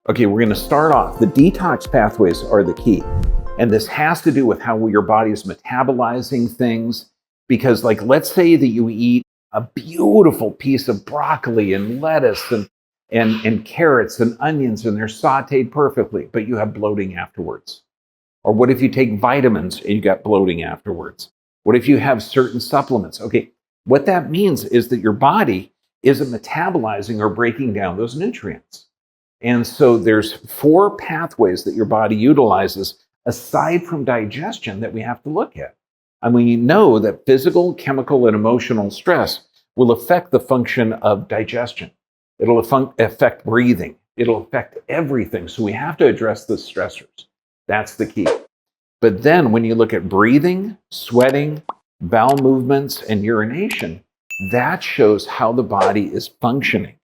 Okay, we're going to start off. The detox pathways are the key. And this has to do with how your body is metabolizing things. Because, like, let's say that you eat a beautiful piece of broccoli and lettuce and carrots and onions, and they're sauteed perfectly, but you have bloating afterwards. Or what if you take vitamins and you got bloating afterwards? What if you have certain supplements? Okay, what that means is that your body isn't metabolizing or breaking down those nutrients. And so there's 4 pathways that your body utilizes aside from digestion that we have to look at. And we know that physical, chemical, and emotional stress will affect the function of digestion. It'll affect breathing. It'll affect everything. So we have to address the stressors. That's the key. But then when you look at breathing, sweating, bowel movements, and urination, that shows how the body is functioning.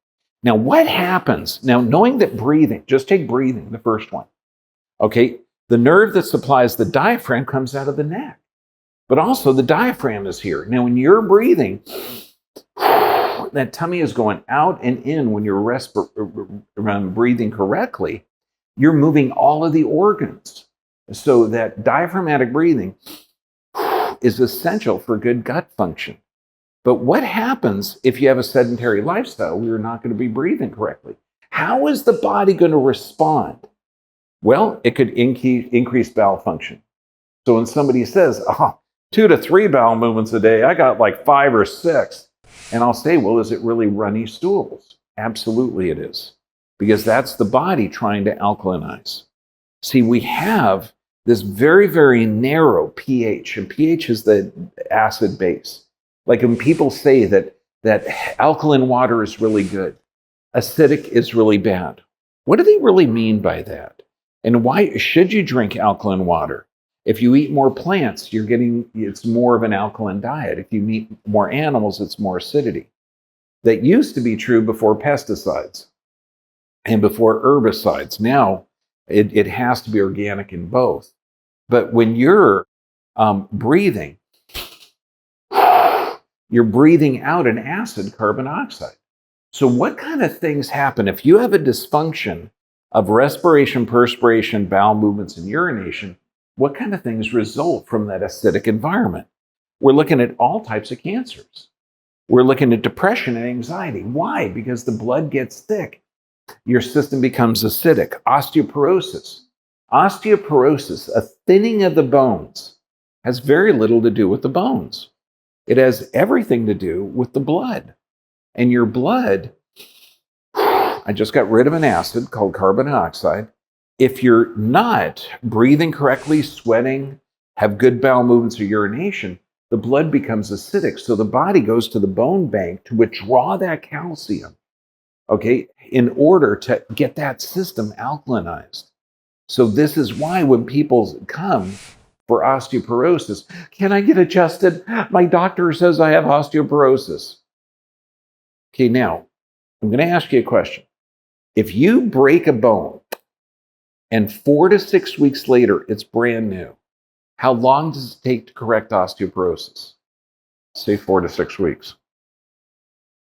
Now, what happens? Now, knowing that breathing, just take breathing, the first one. Okay, the nerve that supplies the diaphragm comes out of the neck. But also the diaphragm is here. Now, when you're breathing, that tummy is going out and in when you're breathing correctly. You're moving all of the organs. So that diaphragmatic breathing is essential for good gut function. But what happens if you have a sedentary lifestyle where you're not going to be breathing correctly? How is the body going to respond? Well, it could increase bowel function. So when somebody says, 2 to 3 bowel movements a day, I got like 5 or 6. And I'll say, well, is it really runny stools? Absolutely it is. Because that's the body trying to alkalinize. See, we have this very, very narrow pH, and pH is the acid base. Like when people say that alkaline water is really good, acidic is really bad. What do they really mean by that? And why should you drink alkaline water? If you eat more plants, it's more of an alkaline diet. If you eat more animals, it's more acidity. That used to be true before pesticides and before herbicides. Now, it has to be organic in both. But when you're breathing, you're breathing out an acid, carbon dioxide. So what kind of things happen if you have a dysfunction of respiration, perspiration, bowel movements, and urination? What kind of things result from that acidic environment? We're looking at all types of cancers. We're looking at depression and anxiety. Why? Because the blood gets thick. Your system becomes acidic. Osteoporosis. Osteoporosis, a thinning of the bones, has very little to do with the bones. It has everything to do with the blood. And your blood, I just got rid of an acid called carbon dioxide. If you're not breathing correctly, sweating, have good bowel movements or urination, the blood becomes acidic. So the body goes to the bone bank to withdraw that calcium, okay, in order to get that system alkalinized. So this is why when people come for osteoporosis, can I get adjusted? My doctor says I have osteoporosis. Okay, now, I'm going to ask you a question. If you break a bone and 4 to 6 weeks later, it's brand new, how long does it take to correct osteoporosis? Say 4 to 6 weeks.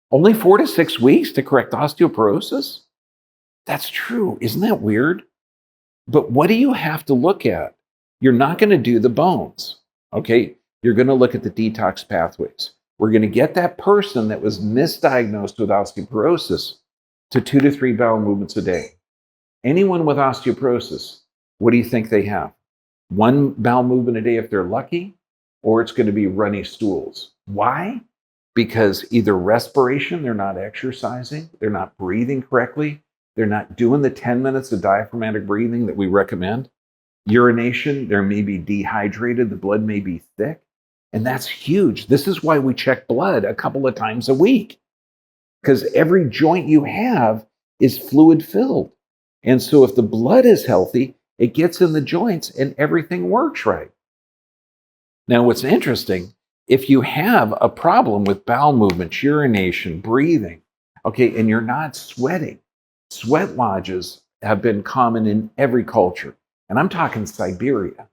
Only 4 to 6 weeks to correct osteoporosis? That's true. Isn't that weird? But what do you have to look at? You're not going to do the bones, okay? You're going to look at the detox pathways. We're going to get that person that was misdiagnosed with osteoporosis to 2 to 3 bowel movements a day. Anyone with osteoporosis, what do you think they have? 1 bowel movement a day if they're lucky, or it's going to be runny stools. Why? Because either respiration, they're not exercising, they're not breathing correctly, they're not doing the 10 minutes of diaphragmatic breathing that we recommend. Urination, they may be dehydrated, the blood may be thick, and that's huge. This is why we check blood a couple of times a week, because every joint you have is fluid filled. And so if the blood is healthy, it gets in the joints and everything works right. Now, what's interesting, if you have a problem with bowel movement, urination, breathing, okay, and you're not sweating, sweat lodges have been common in every culture. And I'm talking Siberia,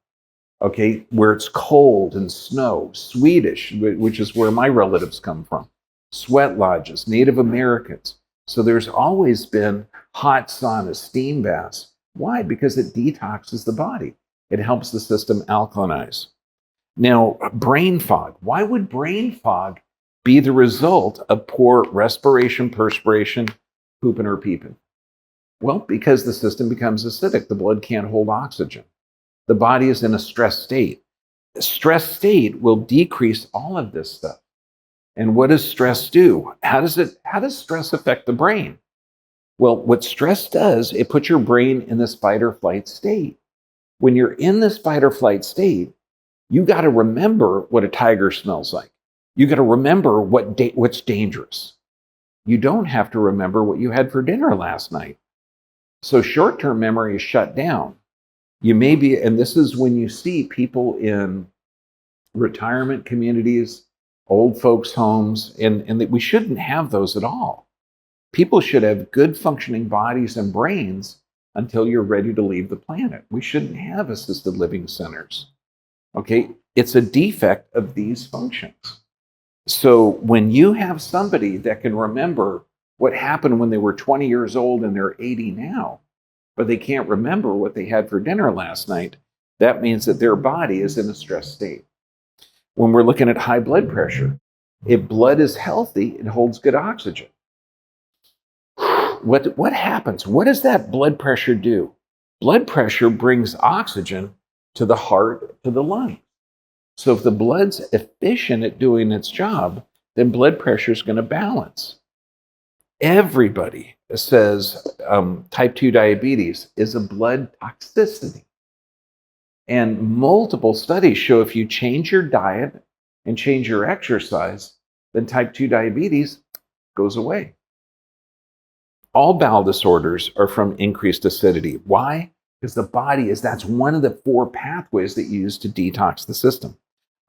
okay, where it's cold and snow, Swedish, which is where my relatives come from, sweat lodges, Native Americans. So there's always been hot saunas, steam baths. Why? Because it detoxes the body. It helps the system alkalinize. Now, brain fog. Why would brain fog be the result of poor respiration, perspiration, pooping or peeping? Well, because the system becomes acidic. The blood can't hold oxygen. The body is in a stress state. A stress state will decrease all of this stuff. And what does stress do? How does stress affect the brain? Well, what stress does, it puts your brain in this fight or flight state. When you're in this fight or flight state, you got to remember what a tiger smells like. You got to remember what's dangerous. You don't have to remember what you had for dinner last night. So short-term memory is shut down. You may be, and this is when you see people in retirement communities, old folks' homes, and we shouldn't have those at all. People should have good functioning bodies and brains until you're ready to leave the planet. We shouldn't have assisted living centers. Okay, it's a defect of these functions. So when you have somebody that can remember what happened when they were 20 years old and they're 80 now, but they can't remember what they had for dinner last night, that means that their body is in a stress state. When we're looking at high blood pressure, if blood is healthy, it holds good oxygen. What happens? What does that blood pressure do? Blood pressure brings oxygen to the heart, to the lungs. So if the blood's efficient at doing its job, then blood pressure is going to balance. Everybody says type 2 diabetes is a blood toxicity. And multiple studies show if you change your diet and change your exercise, then type 2 diabetes goes away. All bowel disorders are from increased acidity. Why? Because the body that's one of the 4 pathways that you use to detox the system.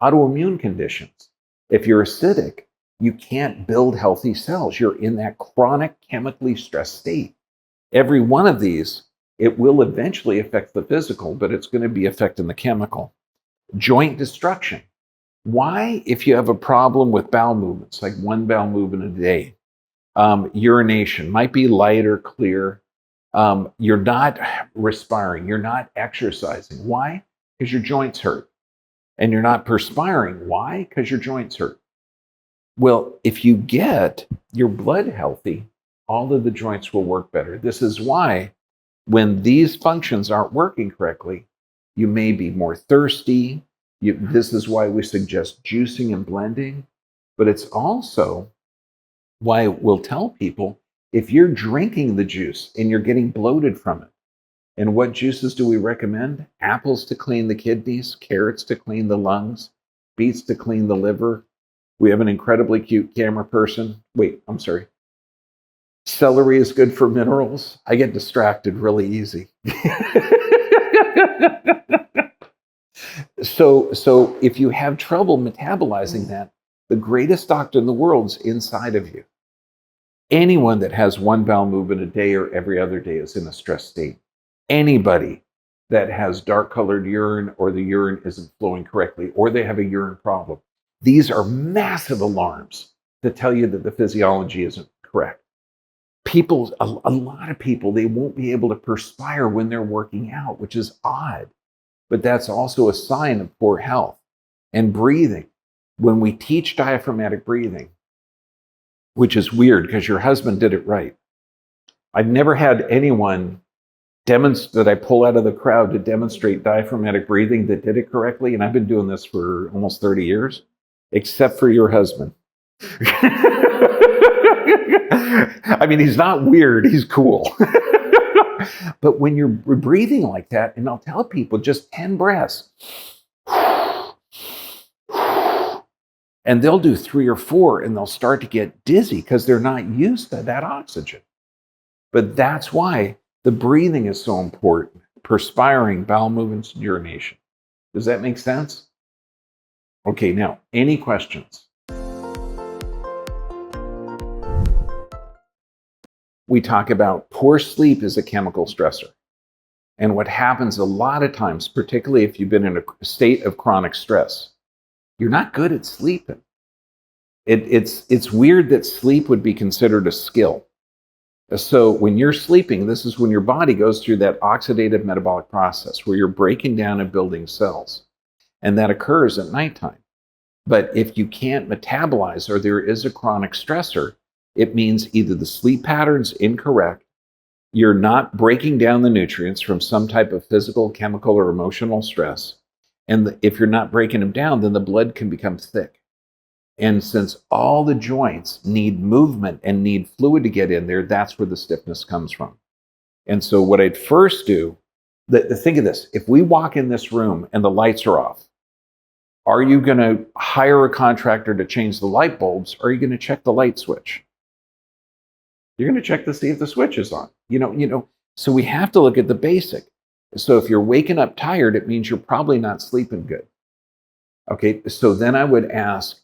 Autoimmune conditions. If you're acidic, you can't build healthy cells. You're in that chronic chemically stressed state. Every one of these, it will eventually affect the physical, but it's going to be affecting the chemical. Joint destruction. Why? If you have a problem with bowel movements, like one bowel movement a day, urination might be light or clear. You're not respiring. You're not exercising. Why? Because your joints hurt. And you're not perspiring. Why? Because your joints hurt. Well, if you get your blood healthy, all of the joints will work better. This is why when these functions aren't working correctly, you may be more thirsty. This is why we suggest juicing and blending. But it's also why we'll tell people, if you're drinking the juice and you're getting bloated from it, and what juices do we recommend? Apples to clean the kidneys, carrots to clean the lungs, beets to clean the liver. We have an incredibly cute camera person. Wait, I'm sorry. Celery is good for minerals. I get distracted really easy. So if you have trouble metabolizing that, the greatest doctor in the world is inside of you. Anyone that has one bowel movement a day or every other day is in a stress state. Anybody that has dark colored urine or the urine isn't flowing correctly or they have a urine problem, these are massive alarms to tell you that the physiology isn't correct. A lot of people, they won't be able to perspire when they're working out, which is odd, but that's also a sign of poor health. And breathing, when we teach diaphragmatic breathing, which is weird because your husband did it right. I've never had anyone that I pull out of the crowd to demonstrate diaphragmatic breathing that did it correctly, and I've been doing this for almost 30 years, except for your husband. I mean, he's not weird, he's cool. But when you're breathing like that, and I'll tell people just 10 breaths, and they'll do 3 or 4, and they'll start to get dizzy because they're not used to that oxygen. But that's why the breathing is so important. Perspiring, bowel movements, urination. Does that make sense? Okay, now, any questions? We talk about poor sleep is a chemical stressor. And what happens a lot of times, particularly if you've been in a state of chronic stress, you're not good at sleeping. It's weird that sleep would be considered a skill. So when you're sleeping, this is when your body goes through that oxidative metabolic process where you're breaking down and building cells. And that occurs at nighttime. But if you can't metabolize or there is a chronic stressor, it means either the sleep pattern's incorrect, you're not breaking down the nutrients from some type of physical, chemical, or emotional stress. And if you're not breaking them down, then the blood can become thick. And since all the joints need movement and need fluid to get in there, that's where the stiffness comes from. And so what I'd first do, think of this, if we walk in this room and the lights are off, are you going to hire a contractor to change the light bulbs, or are you going to check the light switch? You're going to check to see if the switch is on. So we have to look at the basic. So if you're waking up tired, it means you're probably not sleeping good. Okay, so then I would ask,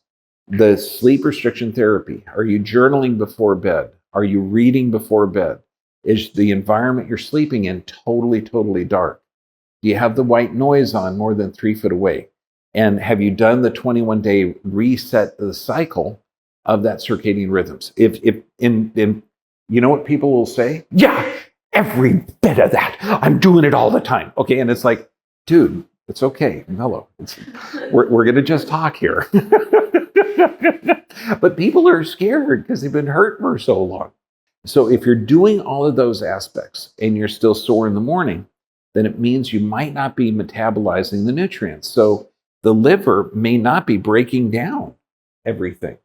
the sleep restriction therapy, are you journaling before bed? Are you reading before bed? Is the environment you're sleeping in totally, totally dark? Do you have the white noise on more than 3 feet away? And have you done the 21-day reset of the cycle of that circadian rhythms? You know what people will say? Yeah, every bit of that. I'm doing it all the time. Okay, and it's like, dude, it's okay, mellow. We're going to just talk here. But people are scared because they've been hurt for so long. So if you're doing all of those aspects and you're still sore in the morning, then it means you might not be metabolizing the nutrients. So the liver may not be breaking down everything.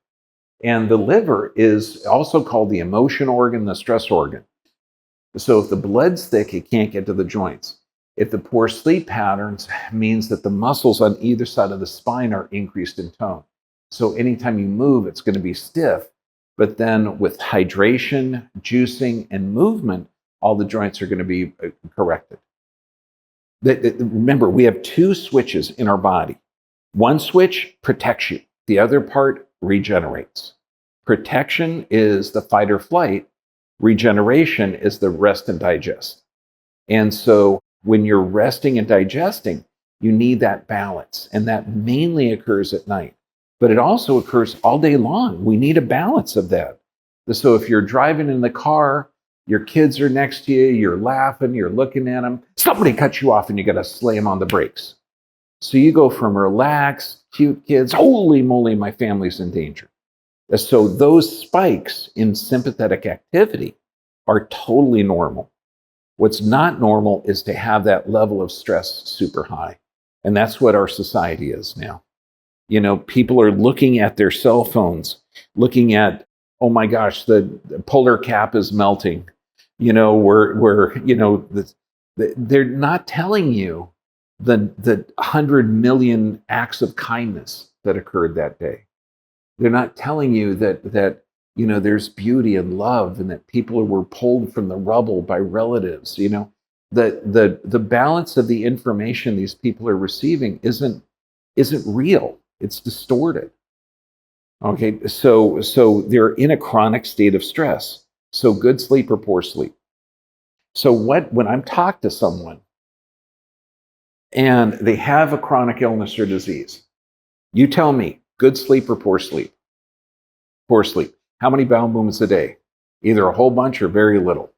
And the liver is also called the emotion organ, the stress organ. So if the blood's thick, it can't get to the joints. If the poor sleep patterns means that the muscles on either side of the spine are increased in tone. So anytime you move, it's going to be stiff. But then with hydration, juicing, and movement, all the joints are going to be corrected. Remember, we have 2 switches in our body. One switch protects you. The other part regenerates. Protection is the fight or flight. Regeneration is the rest and digest. And so when you're resting and digesting, you need that balance. And that mainly occurs at night. But it also occurs all day long. We need a balance of that. So if you're driving in the car, your kids are next to you, you're laughing, you're looking at them, somebody cuts you off and you got to slam on the brakes. So you go from relaxed, cute kids, holy moly, my family's in danger. So those spikes in sympathetic activity are totally normal. What's not normal is to have that level of stress super high. And that's what our society is now. People are looking at their cell phones, looking at, oh my gosh, the polar cap is melting. They're not telling you the 100 million acts of kindness that occurred that day. They're not telling you that there's beauty and love and that people were pulled from the rubble by relatives. The balance of the information these people are receiving isn't real. It's distorted. Okay, so they're in a chronic state of stress. So good sleep or poor sleep. So when I'm talking to someone and they have a chronic illness or disease, you tell me, good sleep or poor sleep? Poor sleep. How many bowel movements a day? Either a whole bunch or very little.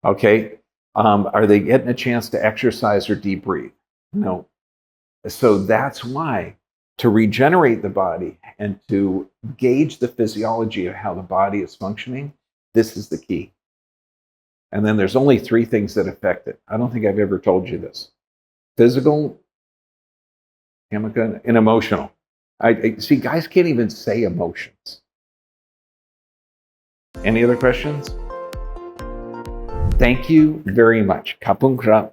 Okay, are they getting a chance to exercise or deep breathe? No. So that's why, to regenerate the body and to gauge the physiology of how the body is functioning, this is the key. And then there's only 3 things that affect it. I don't think I've ever told you this. Physical, chemical, and emotional. I see, guys can't even say emotions. Any other questions? Thank you very much. Kapung krap.